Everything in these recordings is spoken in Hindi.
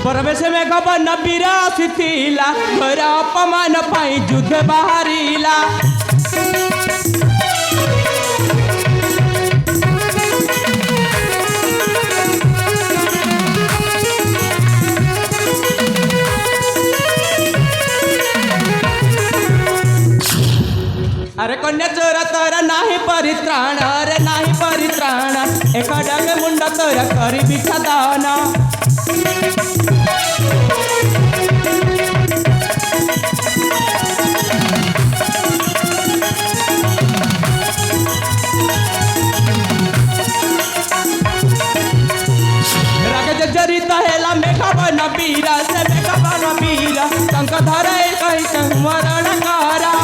परवेश में गबन बिरासी थीला घर अपमान पाई युद्ध बाहरीला अरे कन्या चोर तर नाही परित्राण अरे नाही परित्राण एका डागे मुंड तर करी बिछादान राग जरित हेला मेघा बन बीरा से मेघा बन बीरा टंक धरे कहीं संवरण कारा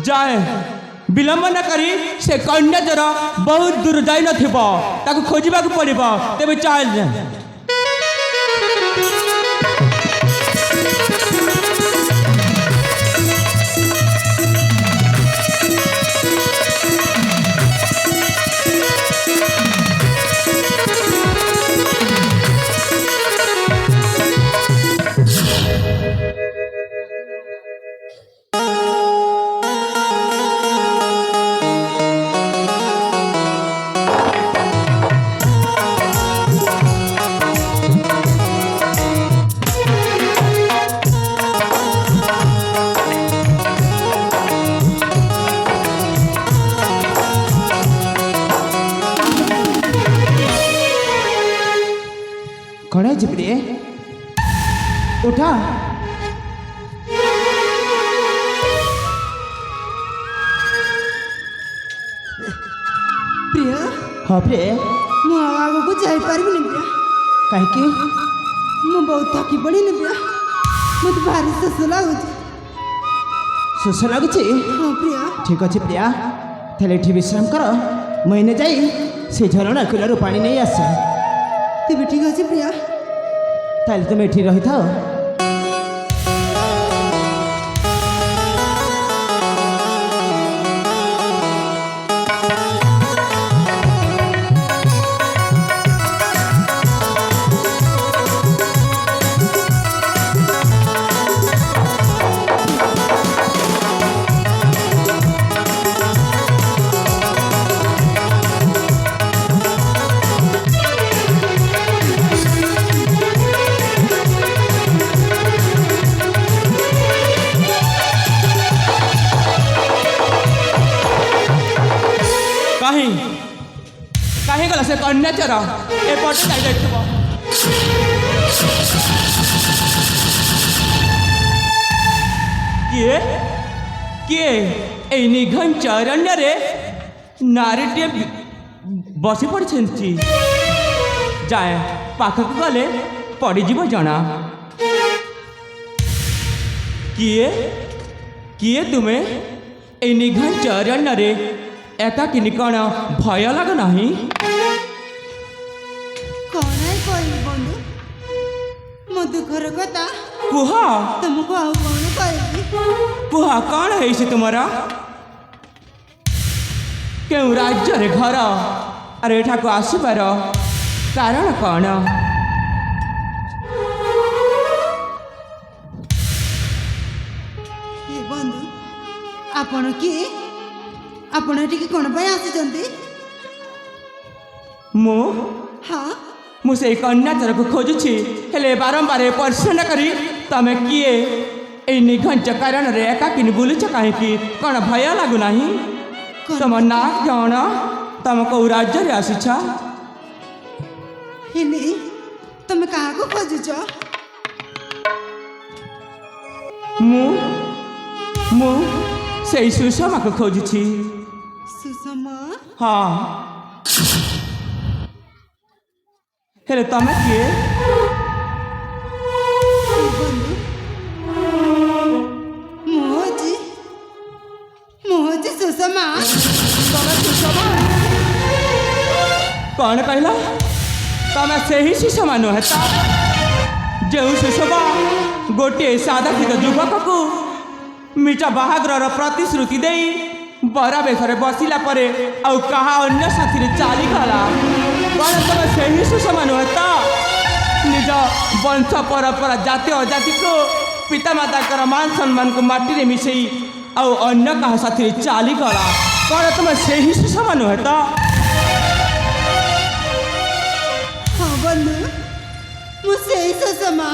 जाए विलंब न करी से कन्या जरा बहुत दूर जाई नथिबो ताको खोजिबा को पड़िबो तेबे चल जा कौन है जिप्री उठा प्रिय हाँ प्रिय मु आगो को जाई पारबी नि प्रिय काहे कि मु बहुत थकी पड़ी नि प्रिय मत भारी शोष लागुଛି शोष लगुଛି हाँ प्रिय ठीक अच्छे प्रिया ताले एठी विश्राम कर मैंने जाई से झरणा कुलर पानी नहीं आस तेबे ठीक अछि प्रिय ताले तुम एठी रही थाओ कहीं कहीं गला से कन्या चरा ए पटे जाई देखबो किए ए निघन चरण्य रे नारीटे बसी पड़छंती जाए पाखक गले पड़ी जीव जना किए किए तुमे ए निघन चरण्य रे एका किनी कण भय लाग नाही कौन है कोई बंधु मो दुखर कथा कुह तुमको आउ कौन कहबी कुह कौन है से तुम्हारा क्यों राज्य रे घर अरे एठा को आसीबार कारण कौन ए बंधु आपण की आपण एठी कोन पय आसी मु हाँ मु से कन्या चर को खोजुछि हेले बारंबार प्रश्न करी तमे किए ए निघंच कारण रे एका किन बुलुछ काहे कि कोन भय लागु नाही तम ना जान तम को राज्य रे आसीछ हेले तमे कहा को खोजुछ मु मु से सुषमा को खोजुछि मामा हाँ हेले तमें किए बंधु मुझे सुषमा तमें सुषमा कौन कहला तमें से ही सुषमा नुहे जो सुषमा गोटे साधासित युवक को मिठा बाहागर प्रतिश्रुति दे बरा बेसरे बसिला परे आउ कहा अन्य साथी चलीगला कौन तुम से ही सुषमा नुहे तो निज वंश परंपरा जाति अजाति को पितामाता मान सम्मान को माटी में मिसई आउ अन्य कहा साथी चलीगला कौन तुम से ही सुषमा नुहे तो हाँ बंधु मुझसे ही सुषमा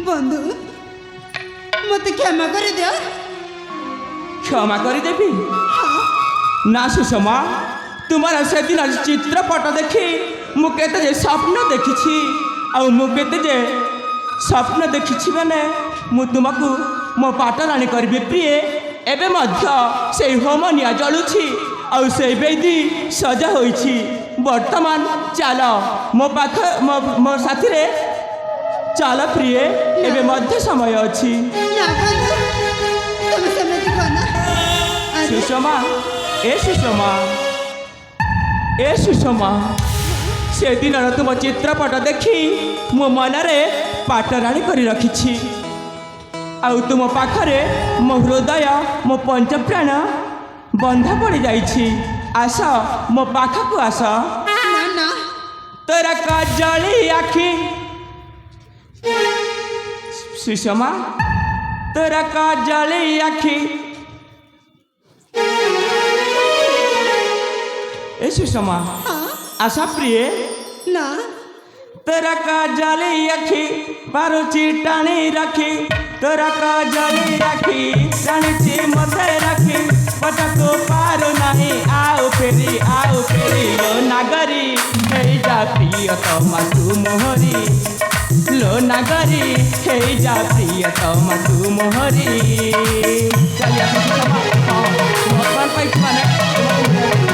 बंधु मत क्षमा कर दियो क्षमा करदेवी ना सुषमा तुम्हारा से दिन चित्रपट देखी मुझे स्वप्न देखी मुझे स्वप्न देखी मैंने मु तुमको मो पाटराणी करी प्रिय एवं से होम निआ जलुछि आउ से बेदी सजा होइछि वर्तमान चल मो पाख मो साथी रे चल प्रिय एवं मध्य समय अच्छी ना बंधु तुम समझ को ना सुषमा ए सुषमा से दिन तुम चित्रपट देखी मो मनरे पाटराणी करी रखी आउ तुम पाखरे मो हृदय मो पंचप्राण बंधा पड़ जाइछि आस मो पाखक आस ना ना तोरा काजली आखि सुषमा तोरा काजली आखि ए सुषमा हाँ आशा प्रिय ना तोरा काजली आखि पारुची टाणी रखी तोरा काजली राखी टाणी मते रखी पटको पारो नहीं आओ फेरी लो नागरी हे जा प्रिय तमा तू मोहरी लो नागरी हे जा प्रिय तमा तू मोहरी चलिए भगवान पाइछ माने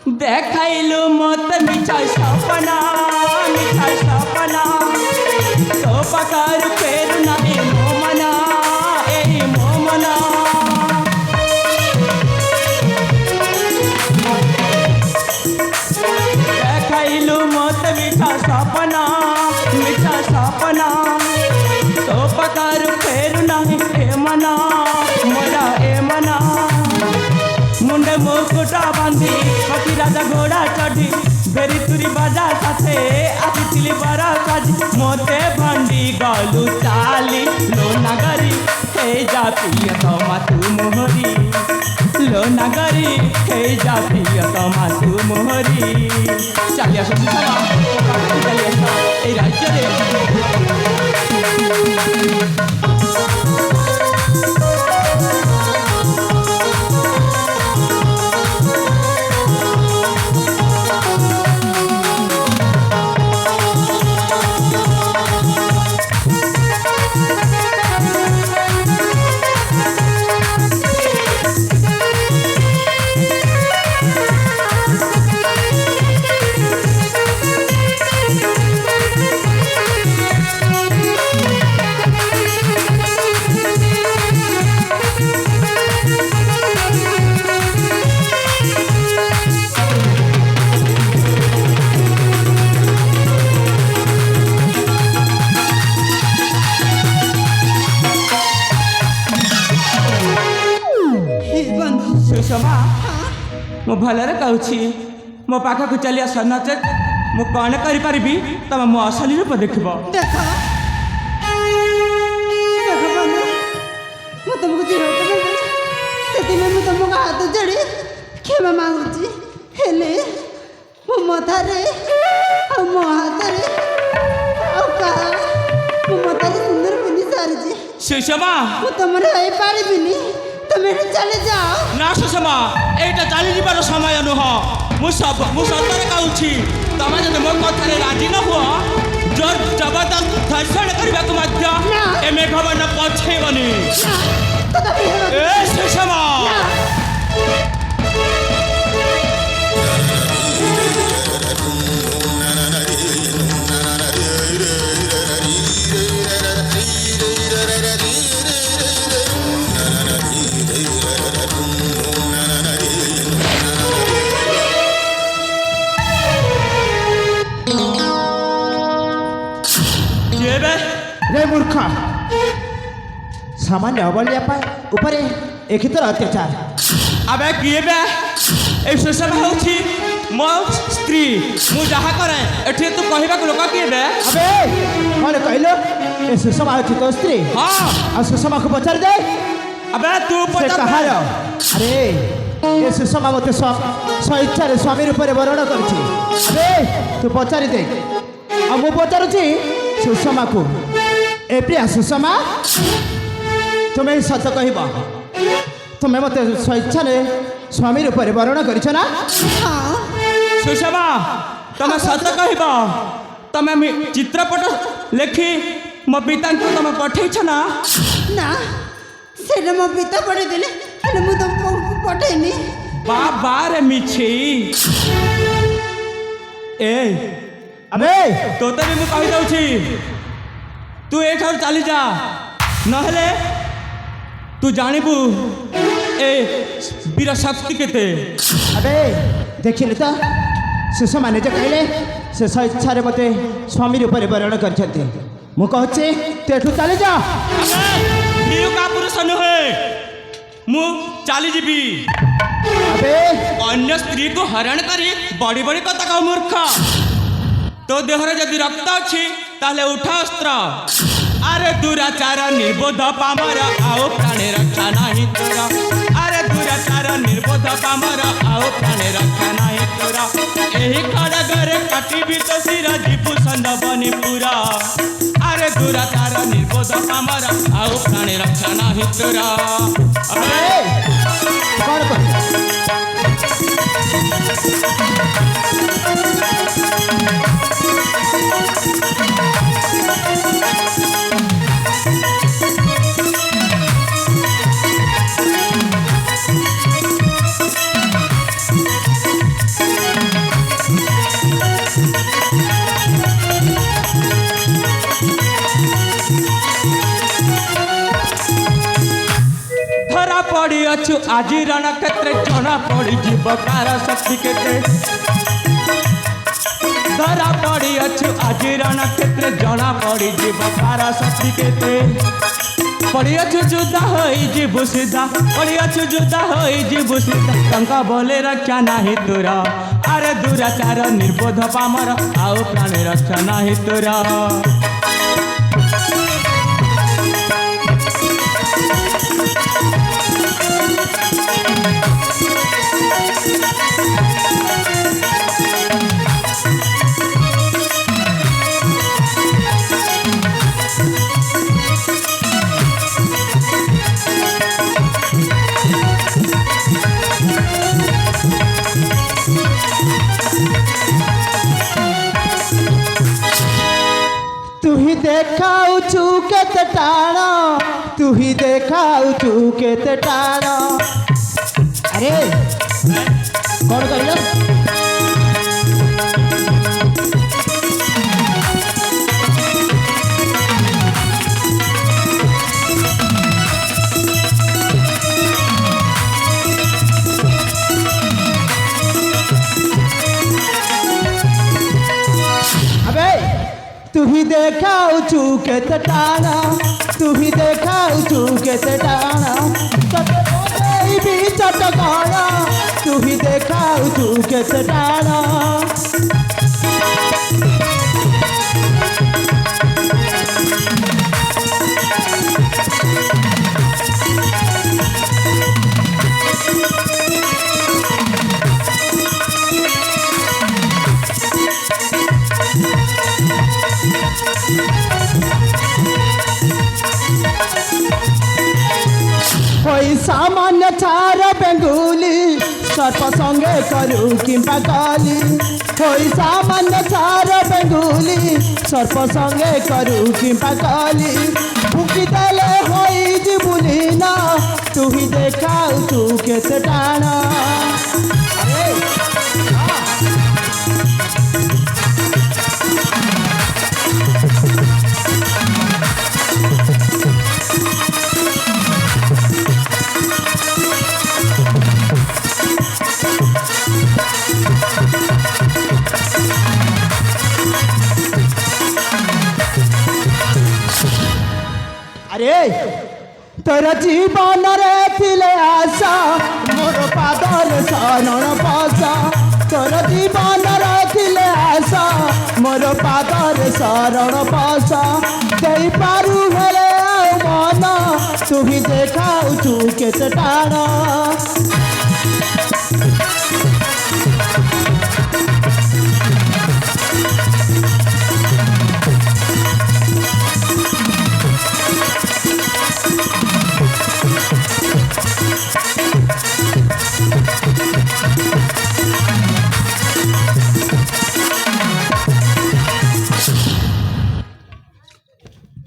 देखाइलु मत मिठा सपना तो पकार फेर नहीं मोमना ए मोमना देखाइलु मत मिठा सपना तो पकार फेर नहीं ए मना मोरा ए मना मुंडे मुकुटा बांधी पति राजा घोड़ा चढ़ी बेरी तुरी बाजा साथे आसिली बारा साजी मोते भंडी गलु चाली लो नागरी हे जा प्रिय तमा तू मोहरी लो नागरी हे जा प्रिय तमा तू मोहरी चलिए ए राज्य सुषमा मु भलरे कहूँ मो पाखक चली आस नचे मु कौन करी तुम मो असली रूप देख देखो बंधु मु तुमको सुषमा ମୁଁ ତମର ହେଇପାରିବିନି ତମେ ଏଠୁ ଚାଲି ଯାଅ ନା ସୁଷମା ଏଇଟା ଚାଲିଯିବାର ସମୟ ନୁହଁ ମୁଁ ସତରେ କହୁଛି ତମେ ଯଦି ମୋ କଥାରେ ରାଜି ନ ହୁଅ ଜୋର ଜବରଦସ୍ତ ଧର୍ଷଣ କରିବାକୁ ମଧ୍ୟ ଏ ମେଘବର୍ଣ୍ଣ ପଛେଇବନି ନା ତଥାପି ଏ ସୁଷମା रे मूर्ख सामान्य अबलिया ऊपर एकितर अत्याचार अबे किए बे ए सुषमा होछि मो स्त्री मु जहा करे एठी तू कहबा को लोक किए बे अबे कौन कहलो ए सुषमा होछि तो स्त्री हां आ सुषमा को पचार दे अबे तू से पता कहार अरे ए सुषमा मते स्वेच्छा रे स्वामी रूप रे वरण करछि अबे तू पचारि दे आ मु पचारुछि सुषमा को ए प्रिया सुषमा तुम्हें सत कहब तुम्हें मत स्वेच्छा स्वामी रूप से वरण कर सुषमा तमे सत कहब तमे चित्रपट लेखि मो पिता को तमे पठेछ ना ନା ସେଇଟା ମୋ ପିତା ପଠେଇଥିଲେ ହେଲେ ମୁଁ ତମକୁ ପଠେଇନି बाबा रे मिछि ए अबे तोते भी मु कहि दउछि तू एठार चली जा नहले तू जानबू ए वीर शक्ति केते अबे देखिले तो सुषमा निजे कहले से स्वेच्छा मते स्वामी रूप से वरण कर मु कहचे तू एठू चली जा वीर का पुरुष नुहे मु चली जीवी अबे अन्य स्त्री को हरण करी बड़ी बड़ी कथा कह मूर्ख तो देहरे जदि रक्त अच्छी ताले उठा अस्त्र अरे दुराचार निर्बोध पामर आओ प्राणे रक्षा नहीं तोरा अरे दुराचार निर्बोध पामर आओ प्राणे रक्षा नहीं तोरा एही खड़गरे काटिबी तो सिर जीपु संदबनी पूरा अरे दुराचार निर्बोध पामर आओ प्राणे रक्षा नहीं तोरा अबे कौन कह धरा पड़ी अच्छु आज रण क्षेत्र जना पड़ी जीव कार शक्ति केते धरा पड़ी अच्छु आज रण क्षेत्र जना पड़ी जीव कार शक्ति केते पड़ी अच्छु जुदा होई जीव सीधा पड़ी अच्छु जुदा होई जीव सीधा टंका बोले रक्षा नाही तोरा अरे दुराचार निर्बोध पामर आओ प्राण रक्षा नाही तोरा तू ही देखाउछु केते टाण तू ही देखाउछु केते टाण अरे कौन कहलो अबे तू ही देखाउछु केते टाण तू ही देखाउछु केते टाण तते बोले भी चटकण तू ही देखाउछु केते टाण होई सामान्य चार बेंगुली सर्प संगे करू किंबा गाली होई सामान्य चार बेंगुली सर्प संगे करू किंबा गाली फुकी देले होई जीवुली ना तू ही देखाऊ तू केते टाणा अरे तोर जीवन रे थिले आशा मोर पादर शरण बसा तोर जीवन रे थिले आशा मोर पादर शरण बसा देई पारू हेले मन तू ही देखाऊ तू केते टाणा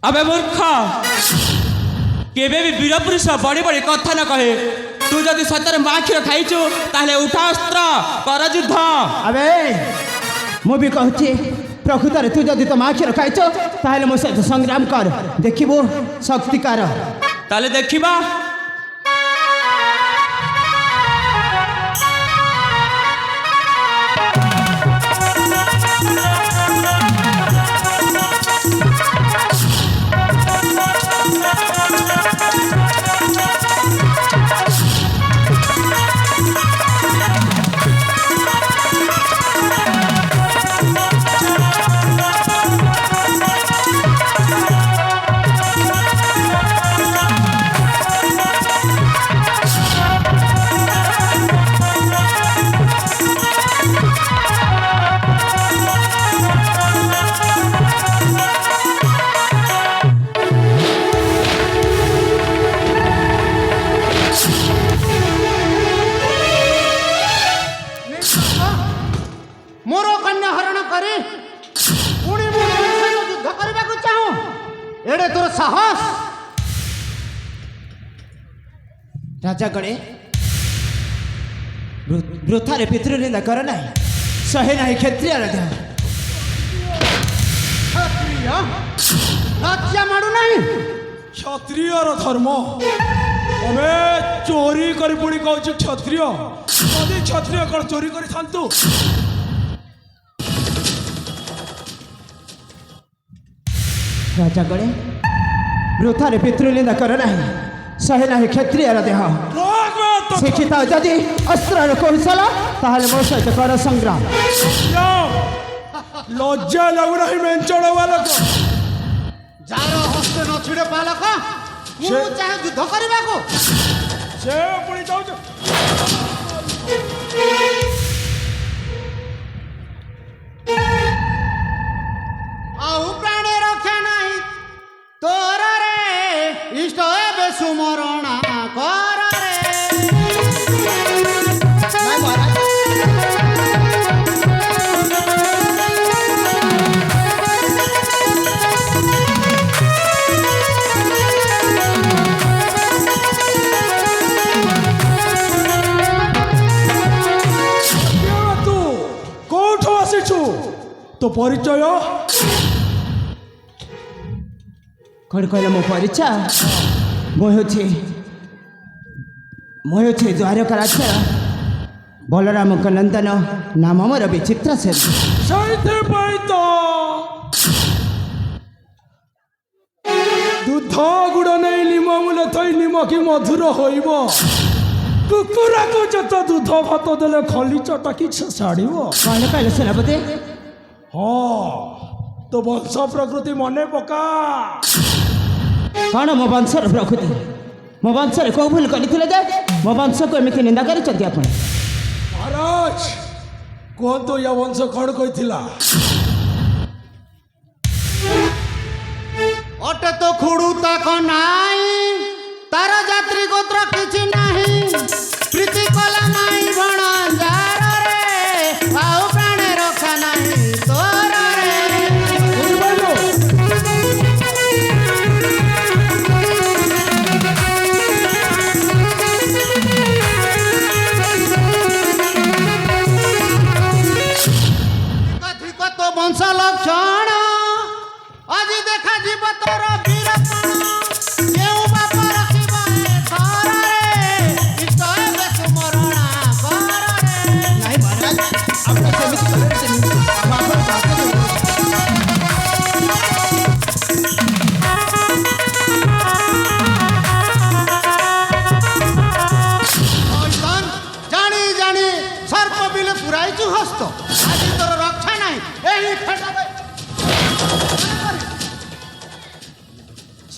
अबे मूर्ख केबे भी वीर पुरुष बड़े बड़े कथा न कहे तू जदि सतर माँ क्षीर खाइचु ताहले उठा अस्त्र कर युद्ध अबे मु भी कहूँ प्रकृत तू जदि तो माँ क्षीर खाइच ताहले मो सहित संग्राम कर देखिबो शक्तिकार ताले देखिबा मोर कन्या हरण करे पुणी मो सहित युद्ध करबा को चाहूं एडे तोर साहस राजा गणे वृथारे पितृ निंदा कर नाही सहे नाही क्षत्रिय राजा क्षत्रिय राज्य माडू नाही क्षत्रियर धर्म अमे चोरी करी पुणी कहूँ क्षत्रिय यदि क्षत्रिय कौन चोरी करी थांतु राजा गणे वृथारे पितृ निंदा कर नाही सहे नाही क्षत्रियर देह शिक्षित जदि अस्त्र कौशल ताहले मो सहित कर संग्राम लज्जा लगुना मेंचड़ वाला जार हस्ते न छिड़े पालक मु चाहे युद्ध करबा को से पुणी जाऊ आउ प्राणी रक्षा नाही तोर रे इष्ट एबे सुमरणा कर रे मैं महाराज तू कोठो आसीछु तो परिचय कौन कहले मो परिचय मो होछि द्वारका राजा बलराम नंदन नाम मोर विचित्र सेन सहिते पाई तो दूध गुड़ नहीं निम मूल थई निम कि मधुर होइब कुकुरा को जत दूध भात देले खली चटा कि छाड़ब कौन कहले सेनापति हाँ तो वंश प्रकृति मने पका कौन मो वंशर प्रकृति मो वंशर कौ भूल करते जे मो वंश को एमती निंदा कर महाराज कहतु या वंश कौन कही अटे तो खुड़ू तक नाई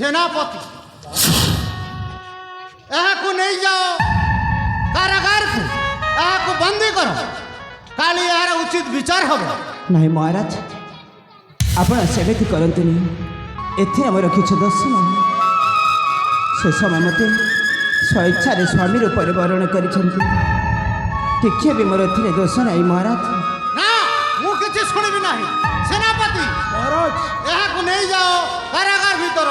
सेनापति को नहीं जाओ कारागार को बंदी करो काली यार उचित विचार हम नहीं महाराज आपण सेमिति करतुनि एथि आमर किछ दोष नहीं से समय मते स्वेच्छा स्वामी रूप वरण करिसेंति टिके भी मोर एथि दोष नहीं महाराज ना मु किछ सुनिबि नहीं सेनापति महाराज को नहीं जाओ कारागार भीतर